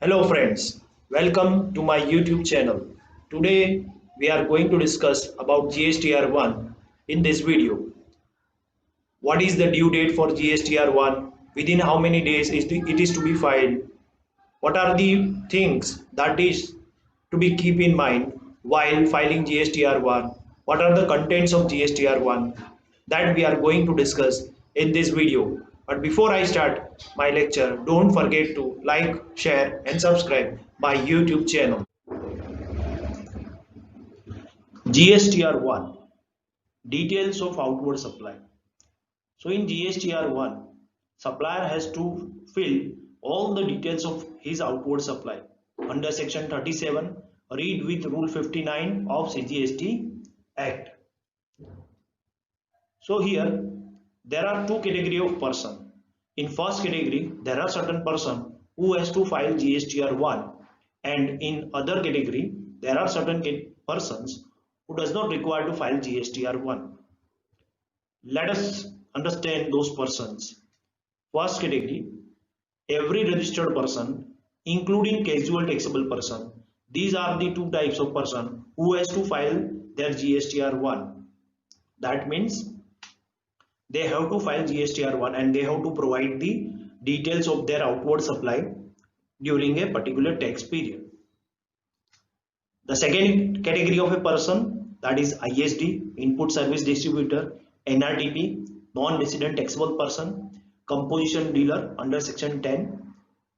Hello friends, welcome to my YouTube channel. Today we are going to discuss about GSTR1 in this video. What is the due date for GSTR1? Within how many days it is to be filed? What are the things that is to be keep in mind while filing GSTR1? What are the contents of GSTR1? That we are going to discuss in this video. But before I start my lecture, don't forget to like, share and subscribe my YouTube channel. GSTR1 Details of outward supply. So in GSTR1, supplier has to fill all the details of his outward supply. Under section 37, read with rule 59 of CGST Act. So here there are two category of person. In first category, there are certain person who has to file GSTR1, and in other category, there are certain persons who does not require to file GSTR1. Let us understand those persons. First category, every registered person, including casual taxable person. These are the two types of person who has to file their GSTR1. That means they have to file GSTR1 and they have to provide the details of their outward supply during a particular tax period. The second category of a person, that is ISD, Input Service Distributor, NRTP, non-resident taxable person, composition dealer under section 10,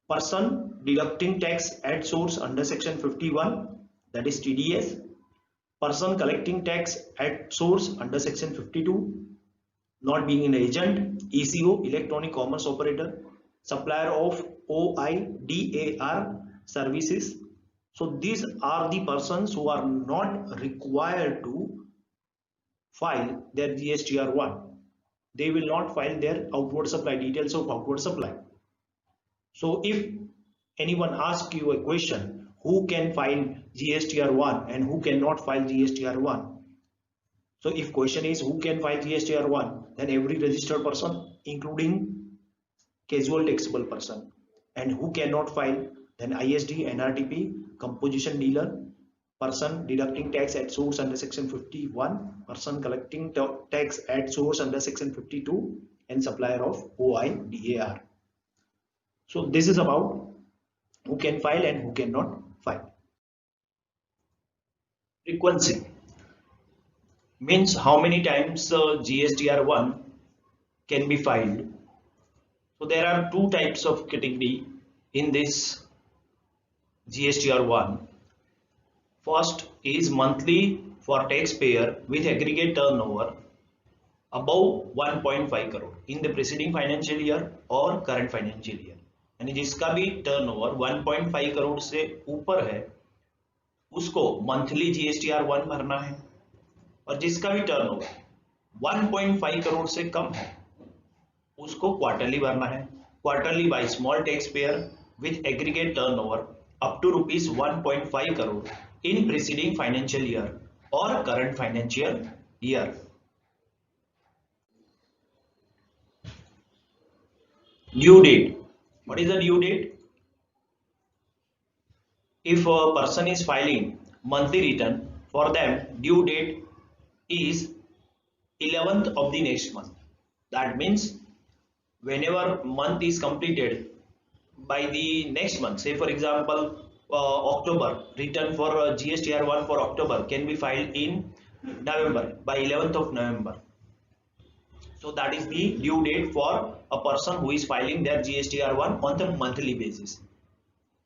person deducting tax at source under section 51, that is TDS, person collecting tax at source under section 52, not being an agent, ECO, electronic commerce operator, supplier of OIDAR services. So these are the persons who are not required to file their GSTR1. They will not file their outward supply, details of outward supply. So if anyone asks you a question, who can file GSTR1 and who cannot file GSTR1? So if question is who can file GSTR1, then every registered person, including casual taxable person. And who cannot file, then ISD, NRTP, composition dealer, person deducting tax at source under section 51, person collecting tax at source under section 52, and supplier of OIDAR. So this is about who can file and who cannot file. Frequency means how many times GSTR1 can be filed. So there are two types of category in this GSTR1. First is monthly for taxpayer with aggregate turnover above 1.5 crore in the preceding financial year और current financial year, यानी जिसका भी turnover 1.5 crore से ऊपर है उसको monthly GSTR1 भरना है, और जिसका भी टर्नओवर 1.5 करोड़ से कम है उसको क्वार्टरली भरना है. Quarterly by small taxpayer with aggregate turnover up to rupees 1.5 crore in preceding financial year or current financial year. Due date. What is the due date? If a person is filing monthly return, for them due date is 11th of the next month. That means whenever month is completed by the next month, say for example October, return for GSTR1 for October can be filed in November by 11th of November. So that is the due date for a person who is filing their GSTR1 on a monthly basis.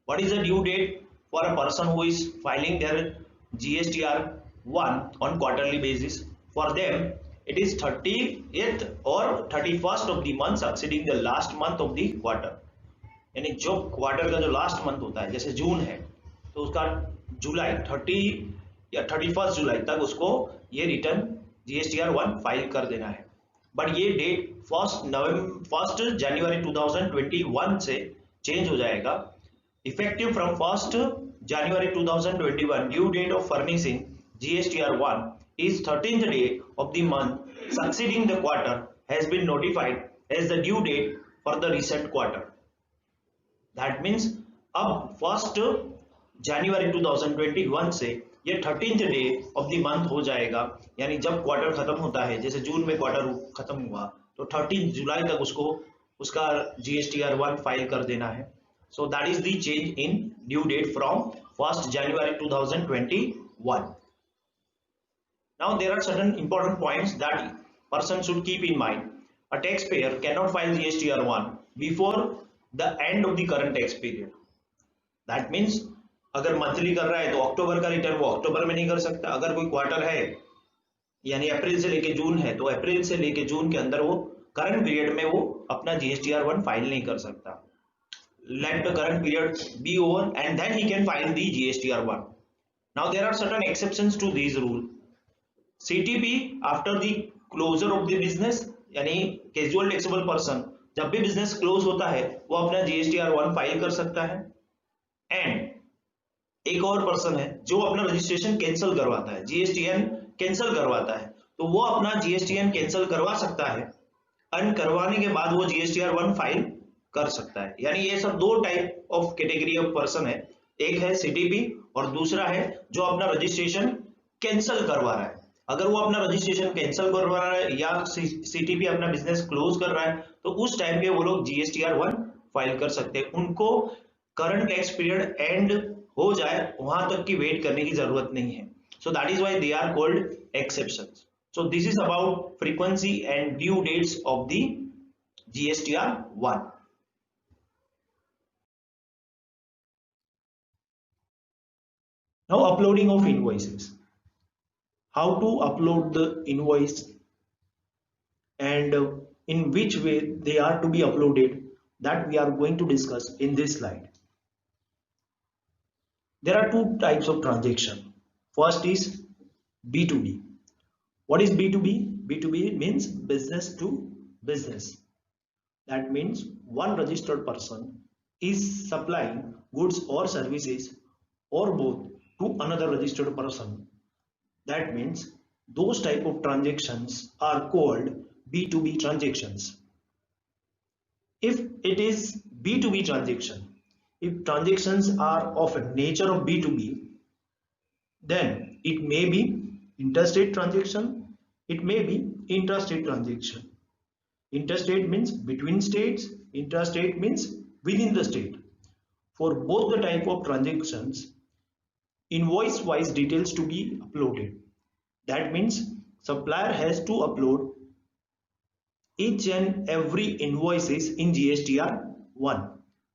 What is the due date for a person who is filing their GSTR1 on quarterly basis? For them it is 30th or 31st of the month succeeding the last month of the quarter. यानी जो quarter का जो last month होता है, जैसे जून है तो उसका जुलाई 30 या 31 जुलाई तक उसको ये रिटर्न GSTR1 फाइल कर देना है. बट ये डेट 1 जनवरी 2021 से चेंज हो जाएगा. Effective from 1 January 2021, due date of furnishing GSTR1 is 13th day of the month succeeding the quarter has been notified as the due date for the recent quarter. That means अब 1 January 2021 से ये 13th day of the month हो जाएगा, यानी जब quarter खत्म होता है, जैसे जून में क्वार्टर खत्म हुआ तो 13 जुलाई तक उसको उसका GSTR1 फाइल कर देना है. So that is the change in due date from 1st January 2021. Now there are certain important points that person should keep in mind. A taxpayer cannot file GSTR1 before the end of the current tax period. That means अगर monthly कर रहा है तो अक्टूबर का return वो अक्टूबर में नहीं कर सकता. अगर कोई क्वार्टर है यानी अप्रैल से लेके जून है तो अप्रैल से लेके जून के अंदर वो करंट पीरियड में वो अपना GSTR1 फाइल नहीं कर सकता. Let the current period be over and then he can file the GSTR1. Now there are certain exceptions to these rule. CTP after the closure of the business यानी casual taxable person जब भी business close होता है वो अपना GSTR1 file कर सकता है. एंड एक और पर्सन है जो अपना रजिस्ट्रेशन कैंसिल करवाता है, GSTN कैंसिल करवाता है, तो वो अपना GSTN कैंसिल करवा सकता है एंड करवाने के बाद वो GSTR1 फाइल कर सकता है. यानी ये सब दो type of category of person है. एक है CTP और दूसरा है जो अपना रजिस्ट्रेशन कैंसिल करवा रहा है. अगर वो अपना रजिस्ट्रेशन कैंसिल करवा रहा है या CTP अपना बिजनेस क्लोज कर रहा है तो उस टाइम पे वो लोग GSTR1 फाइल कर सकते हैं. उनको करंट टैक्स पीरियड एंड हो जाए वहां तक की वेट करने की जरूरत नहीं है. So that is why they are called exceptions. So this is about frequency and due dates of the GSTR1. Now uploading of invoices. How to upload the invoice and in which way they are to be uploaded, that we are going to discuss in this slide. There are two types of transaction. First is B2B. What is B2B? B2B means business to business. That means one registered person is supplying goods or services or both to another registered person. That means those type of transactions are called B2B transactions. If it is B2B transaction, if transactions are of a nature of B2B, then it may be interstate transaction, it may be intrastate transaction. Interstate means between states, intrastate means within the state. For both the type of transactions, invoice wise details to be uploaded. That means supplier has to upload each and every invoices in GSTR1.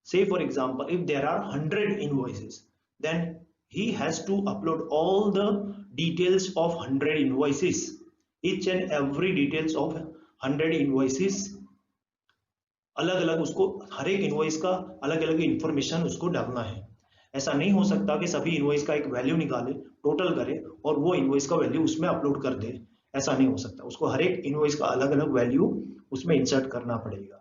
Say for example, if there are 100 invoices, then he has to upload all the details of 100 invoices. Each and every details of 100 invoices अलग अलग उसको हर एक invoice का अलग अलग information उसको डालना है. ऐसा नहीं हो सकता कि सभी इनवॉइस का एक वैल्यू निकाले, टोटल करे और वो इनवॉइस का वैल्यू उसमें अपलोड कर दे. ऐसा नहीं हो सकता. उसको हर एक इनवॉइस का अलग अलग वैल्यू उसमें इंसर्ट करना पड़ेगा.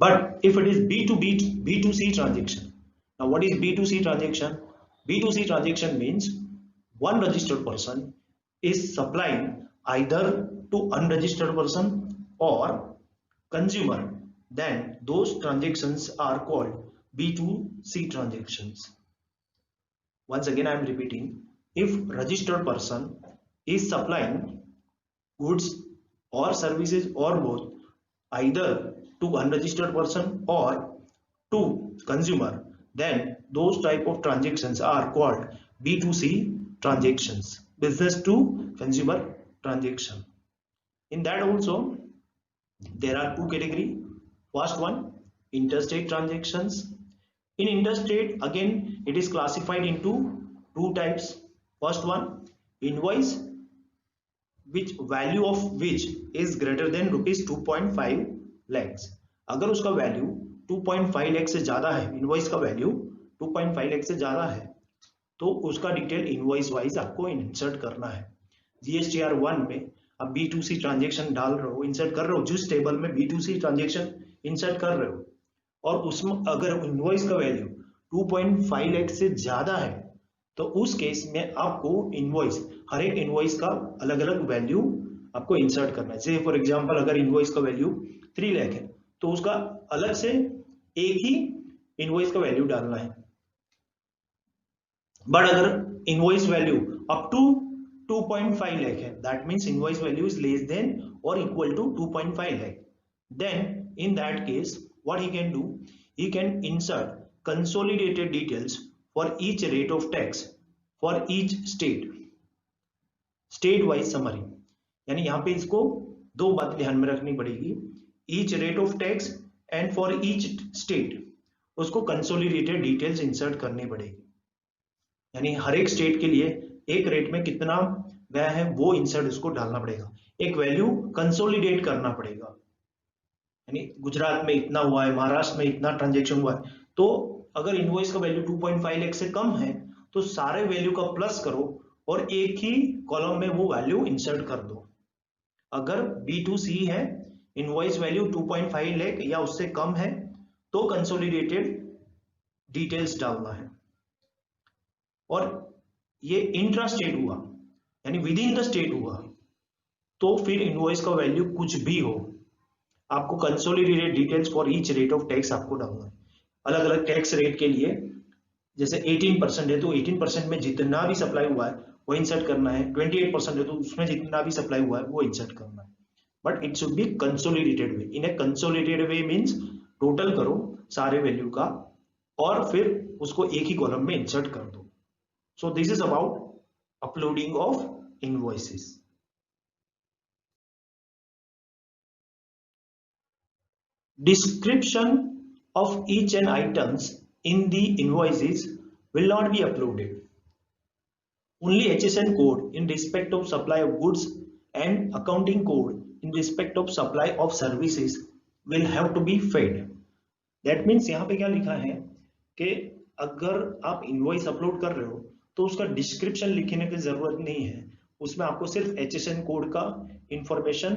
But if it is B2C transaction. Now what is B2C transaction? B2C transaction means one registered person is supplying either to unregistered person or consumer. Then those transactions are called B2C transactions. Once again I am repeating, if registered person is supplying goods or services or both either to unregistered person or to consumer, then those type of transactions are called B2C transactions, business to consumer transaction. In that also there are two categories. First one, interstate transactions. In interstate again it is classified into two types. First one, invoice which value of which is greater than rupees 2.5 lakhs. अगर उसका value 2.5 lakh से ज्यादा है, invoice का value 2.5 lakh से ज्यादा है, तो उसका डिटेल इनवॉइस वाइज आपको इंसर्ट करना है. GSTR1 में अब B2C ट्रांजेक्शन डाल रहे हो, इंसर्ट कर रहे हो, जिस टेबल में B2C ट्रांजेक्शन इंसर्ट कर रहे हो और उसमें अगर इनवॉइस का वैल्यू 2.5 लाख से ज्यादा है तो उस केस में आपको इनवॉइस, हर एक इनवॉइस का अलग अलग वैल्यू आपको इंसर्ट करना है. जैसे फॉर एग्जांपल अगर इनवॉइस का वैल्यू 3 लाख है तो उसका अलग से एक ही इनवॉइस का वैल्यू डालना है। बट अगर invoice value up to 2.5 lakh है, that means invoice value is less than और equal to 2.5 lakh, then in that case what he can do, he can insert consolidated details for each rate of tax for each state wise summary. यानी यहाँ पे इसको दो बात ध्यान में रखनी पड़ेगी, each rate of tax and for each state उसको कंसोलिडेटेड डिटेल्स इंसर्ट करनी पड़ेगी। यानी हर एक स्टेट के लिए एक रेट में कितना गया है वो इंसर्ट उसको डालना पड़ेगा, एक वैल्यू कंसोलिडेट करना पड़ेगा। यानी गुजरात में इतना हुआ है, महाराष्ट्र में इतना ट्रांजेक्शन हुआ है, तो अगर इनवॉइस का वैल्यू 2.5 लाख से कम है तो सारे वैल्यू का प्लस करो और एक ही कॉलम में वो वैल्यू इंसर्ट कर दो। अगर B2C है, इनवॉइस वैल्यू 2.5 लाख या उससे कम है तो कंसोलिडेटेड डिटेल्स डालना है। और ये इंट्रा स्टेट हुआ यानी विद इन द स्टेट हुआ तो फिर इनवॉइस का वैल्यू कुछ भी हो, आपको consolidated details for each rate of tax आपको डालना है। अलग अलग टैक्स रेट के लिए जैसे 18% है तो 18% में जितना भी सप्लाई हुआ है वो इंसर्ट करना है, 28% है तो उसमें जितना भी सप्लाई हुआ है वो इंसर्ट करना है। But it should be consolidated way. In A consolidated way means total करो सारे वैल्यू का और फिर उसको एक ही कॉलम में इंसर्ट कर दो। So this is about uploading of invoices. Description of each and items in the invoices will not be uploaded. Only HSN code in respect of supply of goods and accounting code in respect of supply of services will have to be fed. That means यहाँ पे क्या लिखा है कि अगर आप invoice upload कर रहे हो तो उसका डिस्क्रिप्शन लिखने की जरूरत नहीं है, उसमें आपको सिर्फ HSN कोड का इंफॉर्मेशन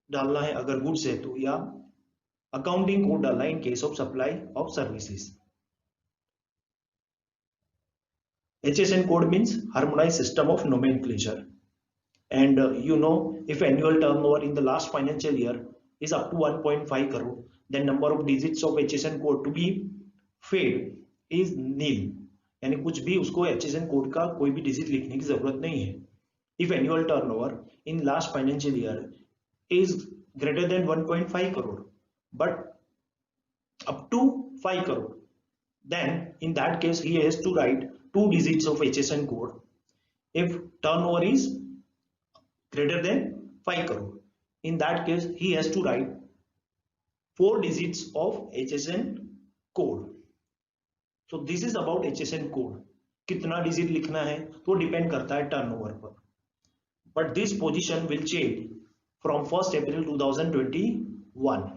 डालना है अगर गुड्स है तो, या अकाउंटिंग कोड डालना है इन case of supply of services. HSN code means harmonized system of nomenclature, and you know if annual turnover in the last financial year is up to 1.5 crore, then number of digits of HSN code to be fed is nil, यानी कुछ भी उसको HSN code का कोई भी digit लिखने की जरूरत नहीं है। If annual turnover in last financial year is greater than 1.5 crore but up to 5 crore, then in that case he has to write 2 digits of HSN code. If turnover is greater than 5 crore, in that case he has to write 4 digits of HSN code. So this is about HSN code. कितना digit लिखना है तो depend करता है turnover पर, but this position will change from 1st April 2021.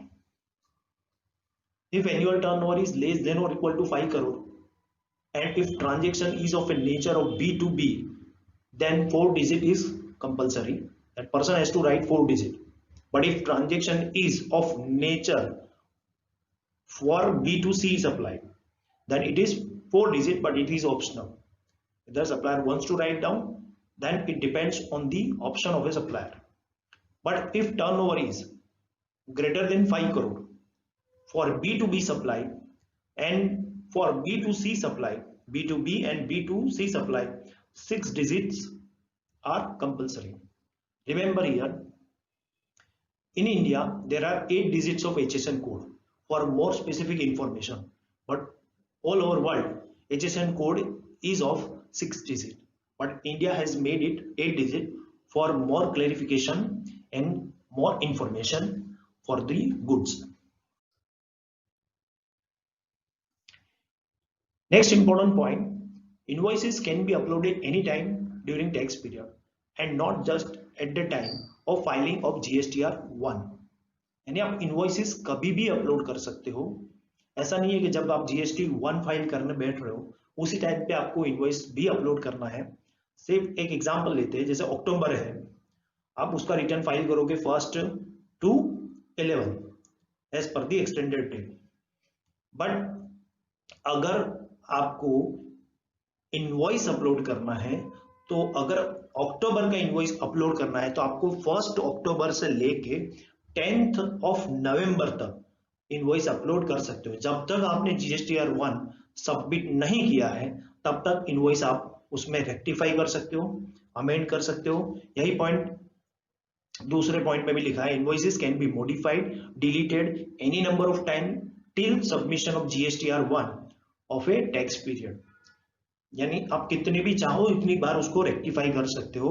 If annual turnover is less than or equal to 5 crore and if transaction is of a nature of B2B, then 4 digit is compulsory. That person has to write 4 digit. But if transaction is of nature for B2C supply, then it is 4 digit but it is optional. If the supplier wants to write down, then it depends on the option of a supplier. But if turnover is greater than 5 crore for B2B supply and for B2C supply, B2B and B2C supply, 6 digits are compulsory. Remember here, in India there are 8 digits of HSN code for more specific information, but all over world HSN code is of 6 digit, but India has made it 8 digit for more clarification and more information for the goods. Next important point, invoices can be uploaded anytime during tax period and not just at the time of filing of GSTR 1. यानी आप invoices कभी भी upload कर सकते हो, ऐसा नहीं है कि जब आप GST 1 फाइल करने बैठ रहे हो उसी टाइम पे आपको इनवॉइस भी अपलोड करना है। सिर्फ एक एग्जांपल लेते हैं, जैसे अक्टूबर है, आप उसका रिटर्न फाइल करोगे 1st to 11 as per the extended date, but अगर आपको इनवॉइस अपलोड करना है तो अगर अक्टूबर का इनवॉइस अपलोड करना है तो आपको 1st अक्टूबर से लेके 10th of November तक इनवॉइस अपलोड कर सकते हो। जब तक आपने GSTR 1 सबमिट नहीं किया है तब तक इनवॉइस आप उसमें रेक्टिफाई कर सकते हो, अमेंड कर सकते हो। यही पॉइंट दूसरे पॉइंट में भी लिखा है, invoices can be modified, deleted any number of time till submission of GSTR 1 of A tax period. यानी आप कितने भी चाहो इतनी बार उसको रेक्टिफाई कर सकते हो,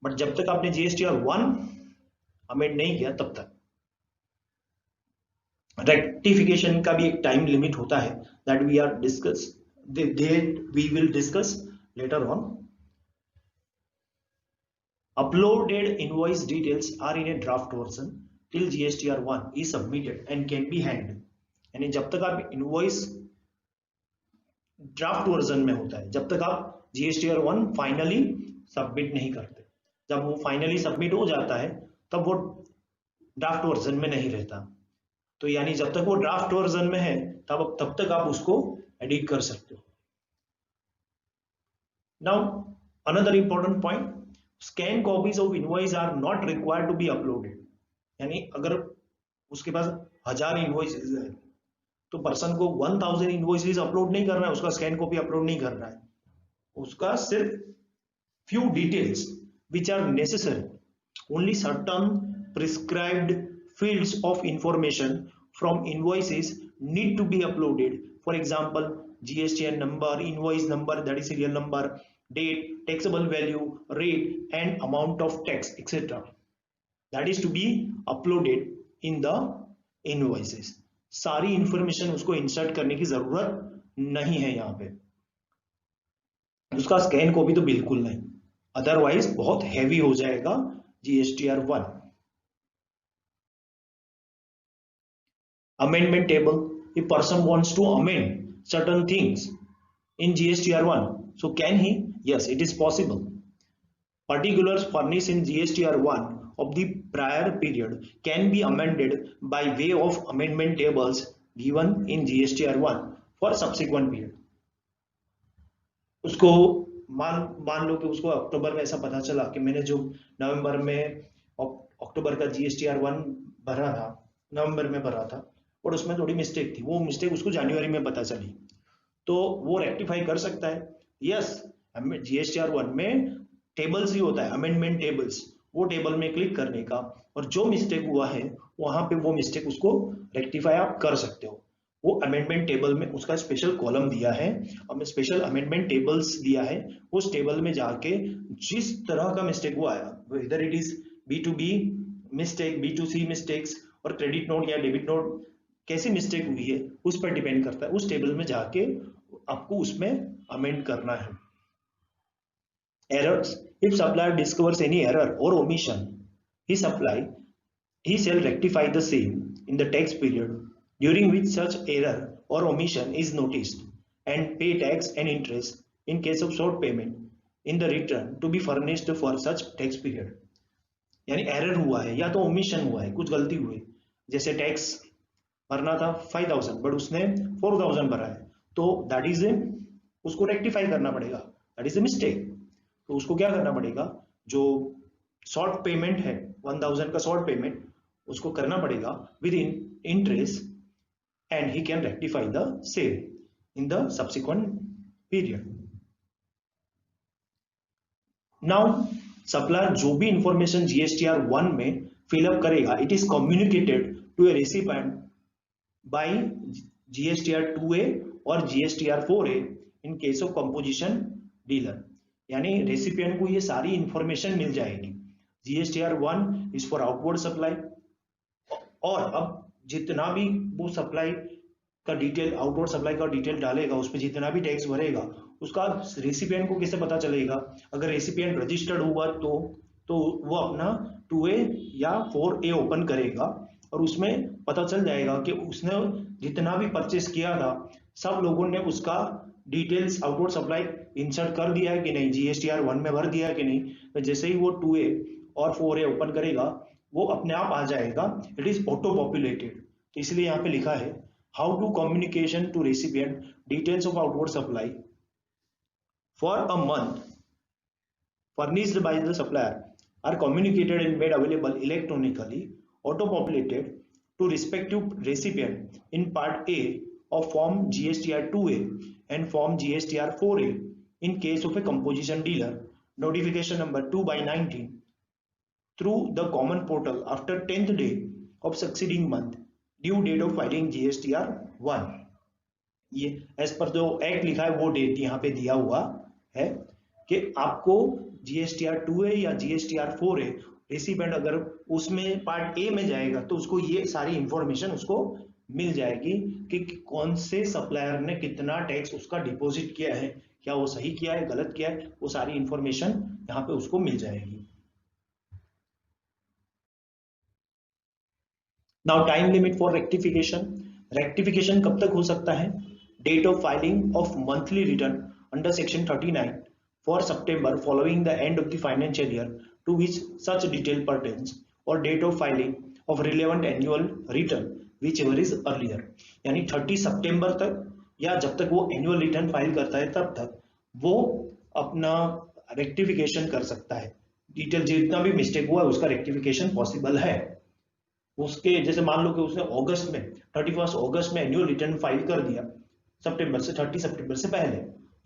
बट जब तक आपने GSTR 1 अमेंड नहीं किया तब तक। रेक्टिफिकेशन का भी एक टाइम लिमिट होता है, that we will discuss later on. Uploaded invoice details are in a draft version till GSTR 1 is submitted and can be handled। यानी जब तक आप इनवॉइस ड्राफ्ट वर्जन में होता है, जब तक आप GSTR 1 फाइनली सबमिट नहीं करते। जब वो फाइनली सबमिट हो जाता है तब वो ड्राफ्ट वर्जन में नहीं रहता। तो यानी जब तक वो ड्राफ्ट वर्जन में है तब तक आप उसको एडिट कर सकते हो। Now another important point, scan copies of invoice are not required to be uploaded. यानी अगर उसके पास 1000 इनवॉइसेस है तो पर्सन को 1000 इनवॉइसेस अपलोड नहीं करना है, उसका स्कैन कॉपी अपलोड नहीं करना है। उसका सिर्फ few details which are necessary, only certain prescribed fields of information from invoices need to be uploaded. For example, GSTN number, invoice number, that is serial number, date, taxable value, rate and amount of tax, etc. that is to be uploaded in the invoices। सारी information उसको insert करने की जरूरत नहीं है यहाँ पे, उसका स्कैन कॉपी तो बिल्कुल नहीं, अदरवाइज बहुत हैवी हो जाएगा GSTR 1। Amendment table, if person wants to amend certain things in GSTR 1, so can he? Yes, it is possible। Particulars furnished in GSTR 1 of the prior period can be amended by way of amendment tables given in GSTR 1 for subsequent period। उसको मान लो कि उसको अक्टूबर में ऐसा पता चला कि मैंने जो नवंबर में अक्टूबर का GSTR 1 भरा था, नवंबर में भरा था और उसमें थोड़ी मिस्टेक थी, वो मिस्टेक उसको जनवरी में पता चली, तो वो रेक्टिफाई कर सकता है। यस, GSTR 1 में टेबल्स ही होता है, अमेंडमेंट टेबल्स, वो टेबल में क्लिक करने का और जो मिस्टेक हुआ है वहां पे वो मिस्टेक उसको रेक्टिफाई आप कर सकते हो। वो अमेंडमेंट टेबल में उसका स्पेशल कॉलम दिया है और स्पेशल अमेंडमेंट टेबल्स दिया है, उस टेबल में जाके जिस तरह का मिस्टेक वो आया, इधर it is B2B mistake, B2C mistakes और क्रेडिट नोट या डेबिट नोट कैसी मिस्टेक हुई है उस पर डिपेंड करता है, उस टेबल में जाके आपको उसमें अमेंड करना है। Errors, if supplier discovers any error or omission, he shall rectify the same in the tax period during which such error or omission is noticed and pay tax and interest in case of short payment in the return to be furnished for such tax period। यानी error हुआ है या तो omission हुआ है, कुछ गलती हुई, जैसे टैक्स भरना था 5000 बट उसने 4000 भरा है, तो दैट इज उसको रेक्टिफाई करना पड़ेगा, दैट इज ए मिस्टेक। तो उसको क्या करना पड़ेगा, जो शॉर्ट पेमेंट है 1000 का शॉर्ट पेमेंट उसको करना पड़ेगा with interest and he can rectify the same in the subsequent period. Now supplier जो भी इंफॉर्मेशन GSTR 1 में फिलअप करेगा, it is communicated to a recipient by GSTR 2A और GSTR 4A in case of composition dealer. यानी recipient को ये सारी information मिल जाएगी। GSTR 1 is for outward supply, और अब जितना भी वो सप्लाई का डिटेल, आउटवर्ड सप्लाई का डिटेल डालेगा, उसमें जितना भी टैक्स भरेगा उसका रेसिपिएंट को कैसे पता चलेगा, अगर रेसिपिएंट रजिस्टर्ड हुआ तो वो अपना 2A या 4A ओपन करेगा और उसमें पता चल जाएगा कि उसने जितना भी परचेस किया था सब लोगों ने उसका डिटेल्स आउटवर्ड सप्लाई इंसर्ट कर दिया है कि नहीं, GSTR 1 में भर दिया है कि नहीं। तो जैसे ही वो 2A और 4A ओपन करेगा वो अपने आप आ जाएगा, इट इज ऑटो पॉपुलेटेड। तो इसलिए यहाँ पे लिखा है how to communication to recipient details of outward supply for a month furnished by the supplier are communicated and made available electronically, auto populated to respective recipient in Part A of Form GSTR 2A and Form GSTR 4A in case of a composition dealer, notification number 2 by 19, through the common portal after 10th day of succeeding month, due date of filing GSTR 1. ये as per जो act लिखा है वो date यहाँ पे दिया हुआ है कि आपको GSTR 2A या GSTR 4A रिसिपेंट अगर उसमें पार्ट ए में जाएगा तो उसको ये सारी इंफॉर्मेशन उसको मिल जाएगी कि कौन से सप्लायर ने कितना टैक्स उसका डिपॉजिट किया है, क्या वो सही किया है, गलत किया है, वो सारी इंफॉर्मेशन यहाँ पे उसको मिल जाएगी। Now time limit for rectification कब तक हो सकता है? Date of filing of monthly return under section 39 for सितंबर following the end of the financial year to which such detail pertains, और date of filing of relevant annual return whichever is earlier. यानी 30 सितंबर तक या जब तक वो annual return file करता है तब तक वो अपना रेक्टिफिकेशन कर सकता है। डिटेल जितना भी मिस्टेक हुआ है उसका रेक्टिफिकेशन पॉसिबल है। उसके जैसे मान लो कि उसने अगस्त में 31 अगस्त में एनुअल रिटर्न फाइल कर दिया सितंबर से 30 सितंबर से पहले,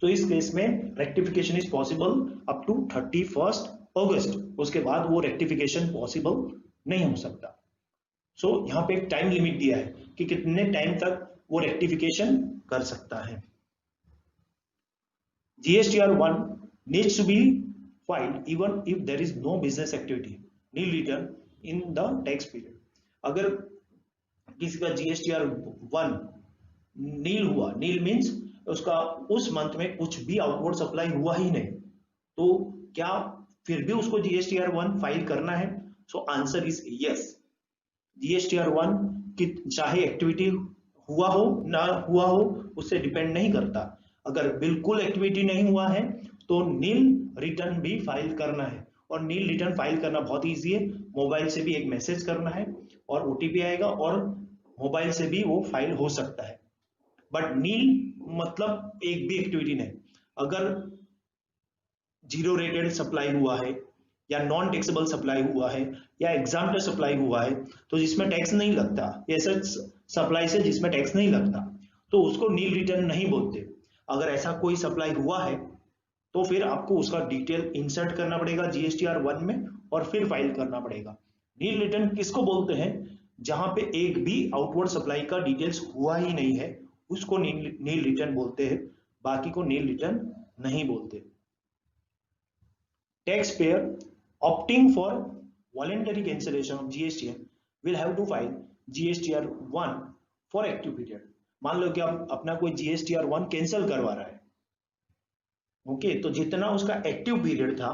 तो इस केस में rectification is possible up to 31 August. उसके बाद वो रेक्टिफिकेशन पॉसिबल नहीं हो सकता। सो यहाँ पे एक टाइम लिमिट दिया है कि कितने टाइम तक वो रेक्टिफिकेशन कर सकता है। GSTR 1 needs to be filed even if there is no business activity, nil return in the tax period। अगर किसी का GSTR 1 नील हुआ, नील मीन्स उसका उस मंथ में कुछ भी आउटवर्ड सप्लाई हुआ ही नहीं, तो क्या फिर भी उसको GSTR 1 फाइल करना है? So answer is yes. GSTR 1 की चाहे एक्टिविटी हुआ हो ना हुआ हो उससे डिपेंड नहीं करता। अगर बिल्कुल एक्टिविटी नहीं हुआ है तो नील रिटर्न भी फाइल करना है, और नील रिटर्न फाइल करना बहुत इजी है। मोबाइल से भी एक मैसेज करना है और OTP आएगा और मोबाइल से भी वो फाइल हो सकता है। बट नील मतलब एक भी एक्टिविटी नहीं। अगर जीरो रेटेड सप्लाई हुआ है या नॉन टैक्सेबल सप्लाई हुआ है या एग्जाम्प्टर सप्लाई हुआ है तो जिसमें टैक्स नहीं लगता, ऐसा सप्लाई से जिसमें टैक्स नहीं लगता, तो उसको नील रिटर्न नहीं बोलते। अगर ऐसा कोई सप्लाई हुआ है तो फिर आपको उसका डिटेल इंसर्ट करना पड़ेगा GSTR 1 में और फिर फाइल करना पड़ेगा। नील रिटर्न किसको बोलते हैं? जहां पे एक भी आउटवर्ड सप्लाई का डिटेल्स हुआ ही नहीं है उसको नील रिटर्न बोलते हैं, बाकी को नील रिटर्न नहीं बोलते। Taxpayer opting for voluntary cancellation of GSTR will have to file GSTR 1 for active period। मान लो कि आप अपना कोई GSTR 1 कैंसिल करवा रहा है, ओके, तो जितना उसका एक्टिव पीरियड था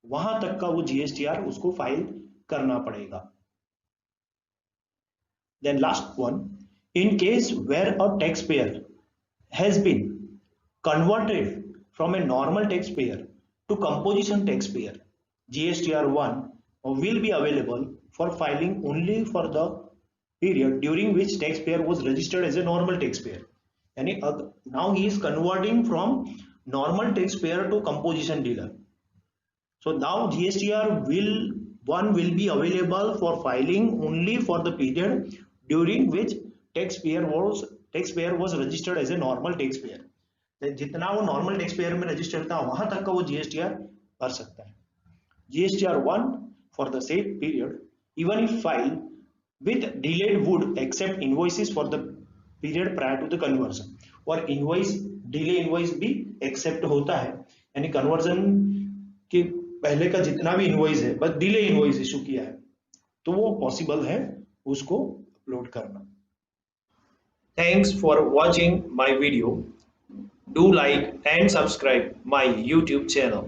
वहां तक का वो GSTR उसको फाइल करना पड़ेगा। Then last one, in case where a taxpayer has been converted from a normal taxpayer to composition taxpayer, GSTR 1 will be available for filing only for the period during which taxpayer was registered as a normal taxpayer। यानी now he is converting from normal taxpayer to composition dealer, so now GSTR 1 will be available for filing only for the period during which taxpayer was registered as a normal taxpayer। जितना वो normal tax payer में registered था वहां तक का वो GSTR भर सकता है। GSTR 1 for the said period even if filed with delayed would accept invoices for the period prior to the conversion। और इनवॉइस डिले इनवॉइस भी एक्सेप्ट होता है, यानी कन्वर्जन के पहले का जितना भी इनवॉइस है बस डिले इनवॉइस इशू किया है तो वो पॉसिबल है उसको अपलोड करना। Thanks for watching my video. Do like and subscribe my YouTube channel.